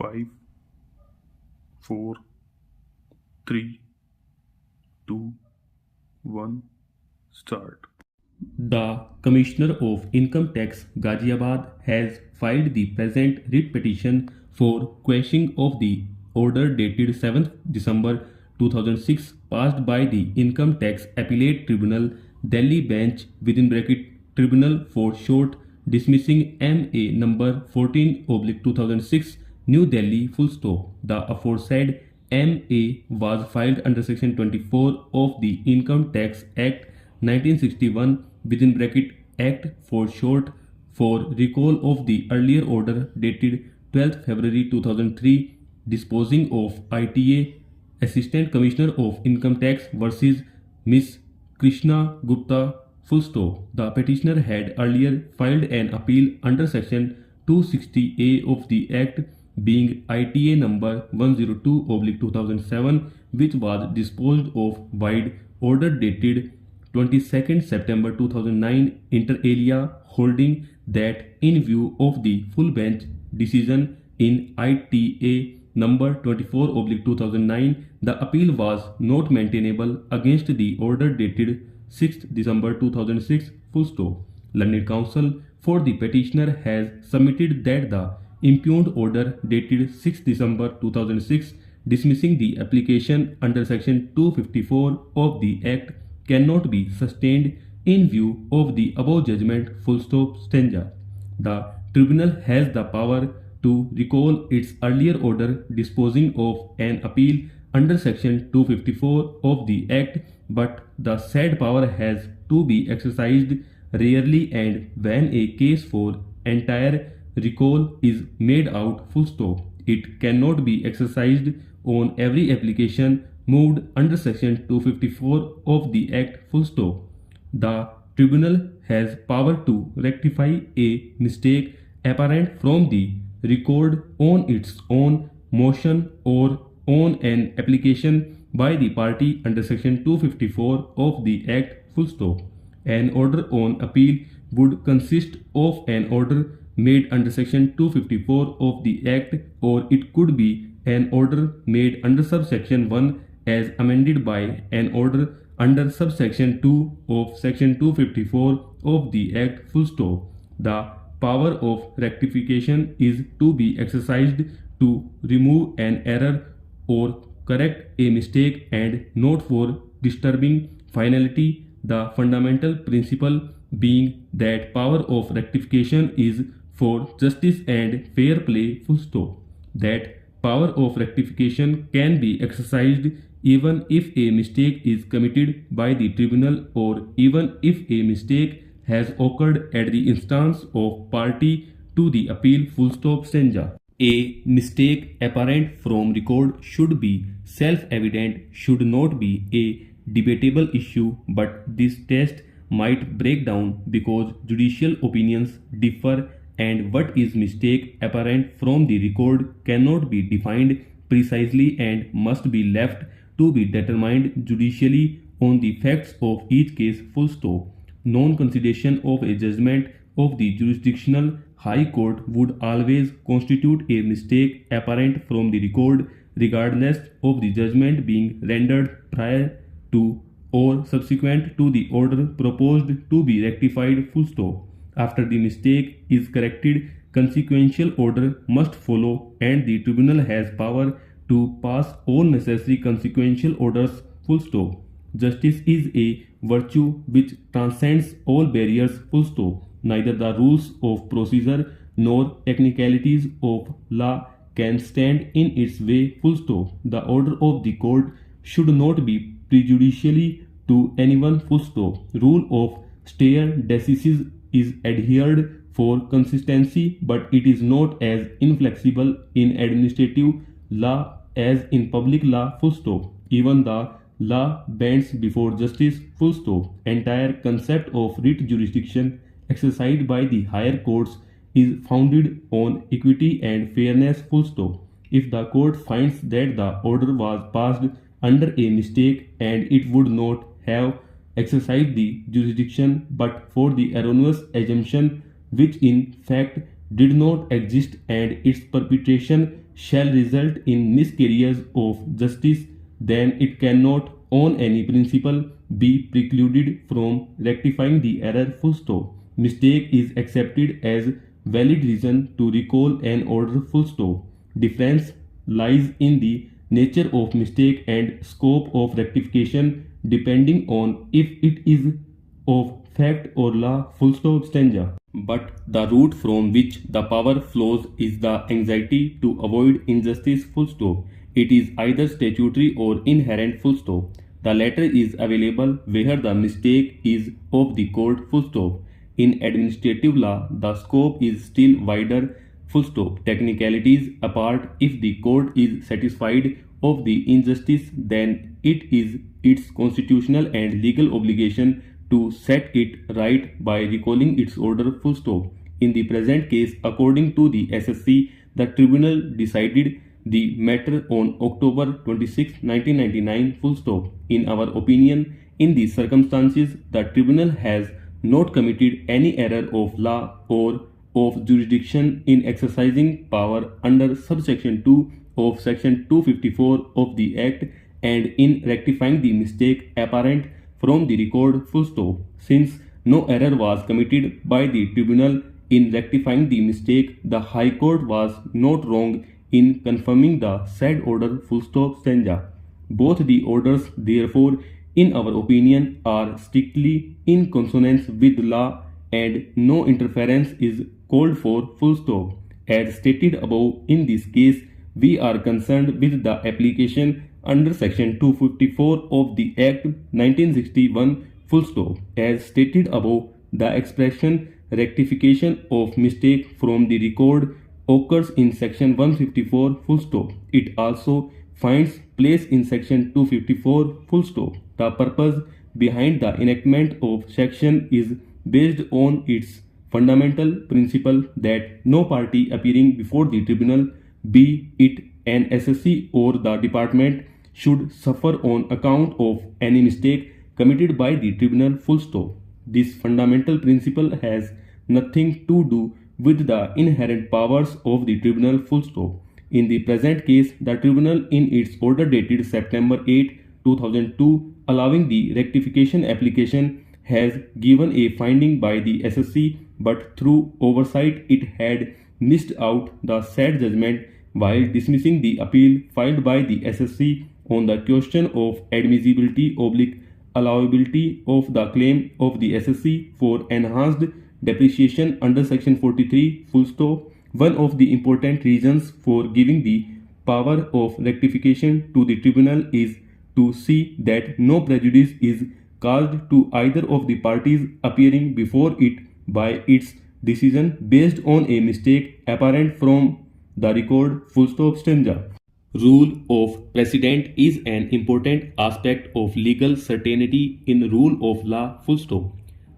5, 4, 3, 2, 1, start. The Commissioner of Income Tax Ghaziabad has filed the present writ petition for quashing of the order dated 7th December 2006 passed by the Income Tax Appellate Tribunal Delhi Bench Tribunal for short dismissing MA number 14/2006 New Delhi full stop. The aforesaid MA was filed under section 24 of the Income Tax Act 1961 Act for short for recall of the earlier order dated 12th February 2003 disposing of ITA Assistant Commissioner of Income Tax versus Miss Krishna Gupta full stop. The petitioner had earlier filed an appeal under section 260A of the Act being ITA number 102/2007 which was disposed of by order dated 22nd September 2009 inter alia holding that in view of the full bench decision in ITA number 24/2009 the appeal was not maintainable against the order dated 6th December 2006 full stop. Learned counsel for the petitioner has submitted that the impugned order dated 6th December 2006 dismissing the application under section 254 of the Act cannot be sustained in view of the above judgment full stop stanza. The tribunal has the power to recall its earlier order disposing of an appeal under section 254 of the Act, but the said power has to be exercised rarely and when a case for entire recall is made out full stop. It cannot be exercised on every application moved under section 254 of the Act full stop. The tribunal has power to rectify a mistake apparent from the record on its own motion or on an application by the party under section 254 of the Act full stop. An order on appeal would consist of an order made under section 254 of the Act, or it could be an order made under subsection 1 as amended by an order under subsection 2 of section 254 of the Act full stop. The power of rectification is to be exercised to remove an error or correct a mistake and not for disturbing finality, the fundamental principle being that power of rectification is for justice and fair play full stop. That power of rectification can be exercised even if a mistake is committed by the tribunal or even if a mistake has occurred at the instance of party to the appeal full stop stanza. A mistake apparent from record should be self-evident, should not be a debatable issue, but this test might break down because judicial opinions differ and what is mistake apparent from the record cannot be defined precisely and must be left to be determined judicially on the facts of each case full stop. Non-consideration of a judgment of the jurisdictional high court would always constitute a mistake apparent from the record regardless of the judgment being rendered prior to or subsequent to the order proposed to be rectified full stop. After the mistake is corrected, consequential order must follow and the tribunal has power to pass all necessary consequential orders full stop. Justice is a virtue which transcends all barriers full stop. Neither the rules of procedure nor technicalities of law can stand in its way full stop. The order of the court should not be prejudicially to anyone full stop. Rule of stare decisis is adhered for consistency, but it is not as inflexible in administrative law as in public law full stop. Even the law bends before justice full stop. Entire concept of writ jurisdiction exercised by the higher courts is founded on equity and fairness full stop. If the court finds that the order was passed under a mistake and it would not have exercised the jurisdiction but for the erroneous assumption which in fact did not exist and its perpetration shall result in miscarriage of justice, then it cannot on any principle be precluded from rectifying the error full stop. Mistake is accepted as valid reason to recall an order full stop. Difference lies in the nature of mistake and scope of rectification depending on if it is of fact or law full stop stanza. But the root from which the power flows is the anxiety to avoid injustice full stop. It is either statutory or inherent full stop. The latter is available where the mistake is of the court full stop. In administrative law, the scope is still wider full stop. Technicalities apart, if the court is satisfied of the injustice, then it is its constitutional and legal obligation to set it right by recalling its order full stop. In the present case, according to the SSC, the tribunal decided the matter on October 26, 1999 full stop. In our opinion, in these circumstances, the tribunal has not committed any error of law or of jurisdiction in exercising power under subsection 2 of section 254 of the Act and in rectifying the mistake apparent from the record full stop. Since no error was committed by the tribunal in rectifying the mistake, the High Court was not wrong in confirming the said order full stop stanza. Both the orders, therefore, in our opinion, are strictly in consonance with law and no interference is called for full stop. As stated above, in this case, we are concerned with the application under section 254 of the Act 1961 full stop. As stated above, the expression rectification of mistake from the record occurs in section 154 full stop. It also finds place in section 254 full stop. The purpose behind the enactment of section is based on its fundamental principle that no party appearing before the tribunal, be it an SSC or the department, should suffer on account of any mistake committed by the tribunal full stop. This fundamental principle has nothing to do with the inherent powers of the tribunal full stop. In the present case, the tribunal in its order dated September 8, 2002 allowing the rectification application has given a finding by the SSC, but through oversight it had missed out the said judgment while dismissing the appeal filed by the SSC on the question of admissibility / allowability of the claim of the SSC for enhanced depreciation under section 43 full stop. One of the important reasons for giving the power of rectification to the tribunal is to see that no prejudice is caused to either of the parties appearing before it by its decision based on a mistake apparent from the record full stop stanza. Rule of precedent is an important aspect of legal certainty in rule of law full stop.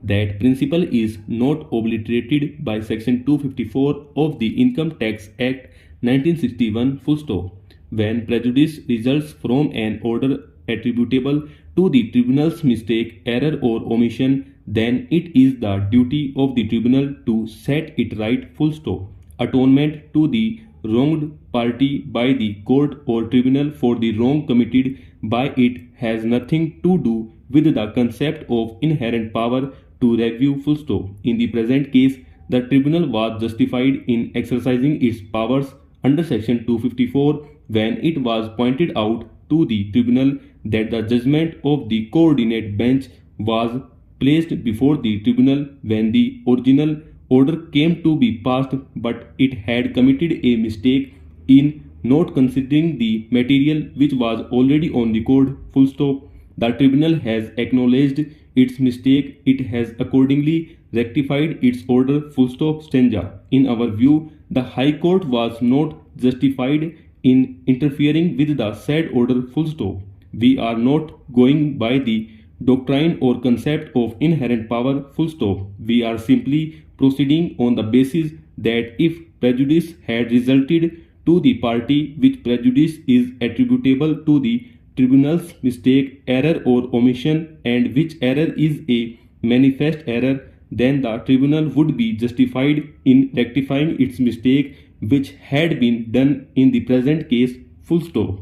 That principle is not obliterated by section 254 of the Income Tax Act 1961 full stop. When prejudice results from an order attributable to the tribunal's mistake, error or omission, then it is the duty of the tribunal to set it right full stop. Atonement to the wronged party by the court or tribunal for the wrong committed by it has nothing to do with the concept of inherent power to review full stop. In the present case, the tribunal was justified in exercising its powers under section 254 when it was pointed out to the tribunal that the judgment of the coordinate bench was placed before the tribunal when the original order came to be passed, but it had committed a mistake in not considering the material which was already on record full stop. The tribunal has acknowledged its mistake. It has accordingly rectified its order full stop stanza. In our view, the High Court was not justified in interfering with the said order full stop. We are not going by the doctrine or concept of inherent power full stop. We are simply proceeding on the basis that if prejudice had resulted to the party which prejudice is attributable to the tribunal's mistake, error or omission, and which error is a manifest error, then the tribunal would be justified in rectifying its mistake which had been done in the present case, full stop.